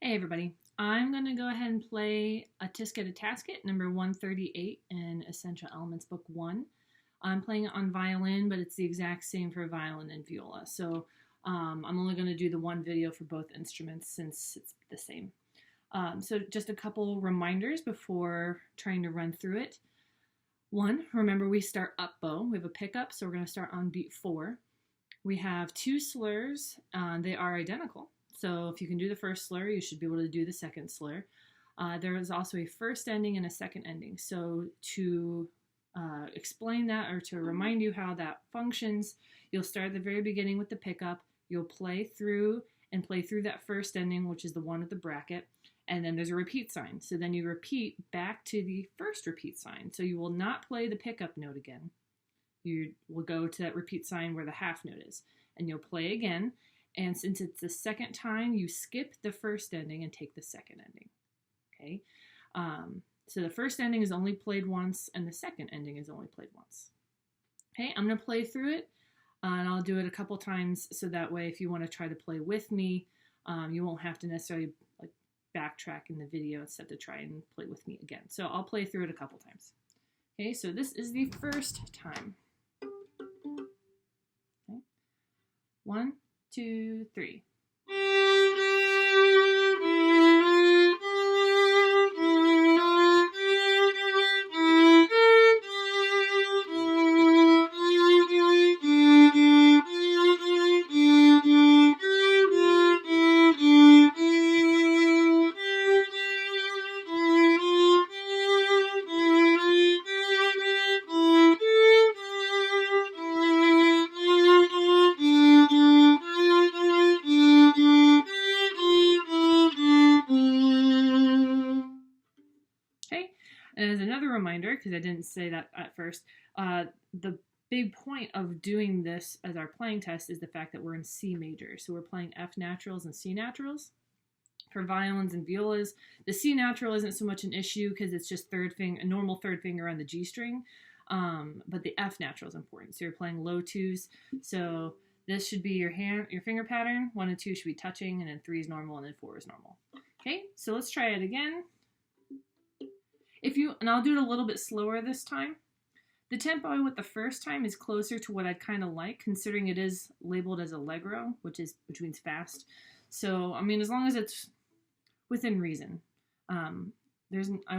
Hey everybody, I'm going to go ahead and play A-Tisket, A-Tasket, number 138 in Essential Elements Book 1. I'm playing it on violin, but it's the exact same for violin and viola. So I'm only going to do the one video for both instruments since it's the same. So just a couple reminders before trying to run through it. One, remember we start up bow. We have a pickup, so we're going to start on beat 4. We have 2 slurs. They are identical. So if you can do the first slur, you should be able to do the second slur. There is also a first ending and a second ending. So to explain that or to remind you how that functions, you'll start at the very beginning with the pickup. You'll play through that first ending, which is the one with the bracket. And then there's a repeat sign. So then you repeat back to the first repeat sign. So you will not play the pickup note again. You will go to that repeat sign where the half note is. And you'll play again. And since it's the second time, you skip the first ending and take the second ending. Okay? So the first ending is only played once, and the second ending is only played once. Okay, I'm going to play through it, and I'll do it a couple times so that way if you want to try to play with me, you won't have to necessarily backtrack in the video instead to try and play with me again. So I'll play through it a couple times. Okay, so this is the first time. Okay. 1, 2, 3. And as another reminder, because I didn't say that at first, the big point of doing this as our playing test is the fact that we're in C major. So we're playing F naturals and C naturals. For violins and violas, the C natural isn't so much an issue because it's just a normal third finger on the G string. But the F natural is important. So you're playing low 2s. So this should be your finger pattern. 1 and 2 should be touching, and then 3 is normal, and then 4 is normal. Okay, so let's try it again. And I'll do it a little bit slower this time. The tempo with the first time is closer to what I'd kind of like, considering it is labeled as allegro, which means fast. So, I mean, as long as it's within reason. I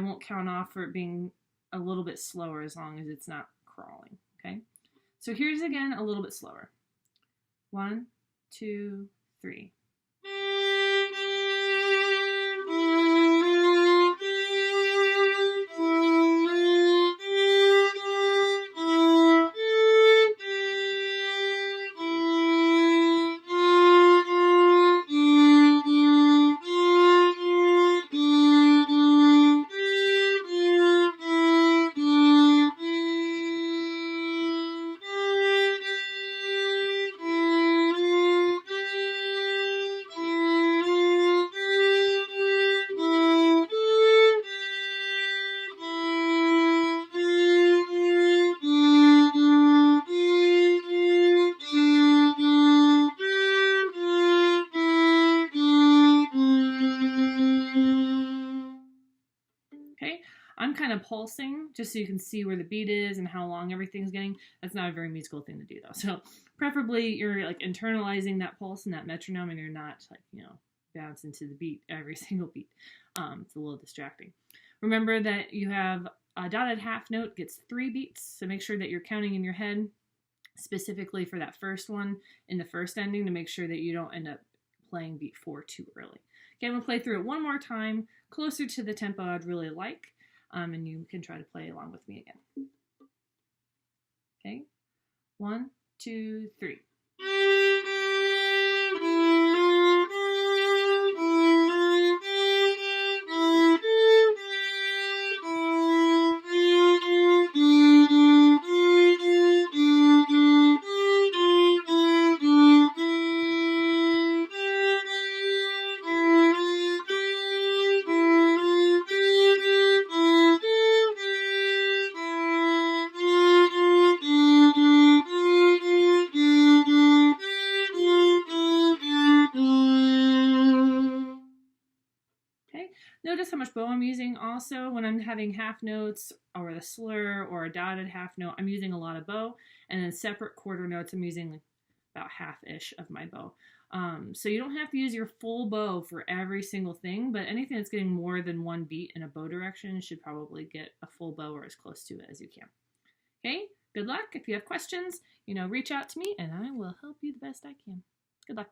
won't count off for it being a little bit slower as long as it's not crawling, okay? So here's again a little bit slower. 1, 2, 3. I'm kind of pulsing just so you can see where the beat is and how long everything's getting. That's not a very musical thing to do though. So preferably you're like internalizing that pulse and that metronome and you're not bouncing to the beat every single beat. It's a little distracting. Remember that you have a dotted half note gets 3 beats. So make sure that you're counting in your head specifically for that first one in the first ending to make sure that you don't end up playing beat 4 too early. Okay, I'm going to play through it one more time, closer to the tempo I'd really like. And you can try to play along with me again. Okay, 1, 2, 3. Notice how much bow I'm using also. When I'm having half notes or the slur or a dotted half note, I'm using a lot of bow. And then separate quarter notes, I'm using like about half-ish of my bow. So you don't have to use your full bow for every single thing, but anything that's getting more than one beat in a bow direction should probably get a full bow or as close to it as you can. Okay, good luck. If you have questions, reach out to me and I will help you the best I can. Good luck.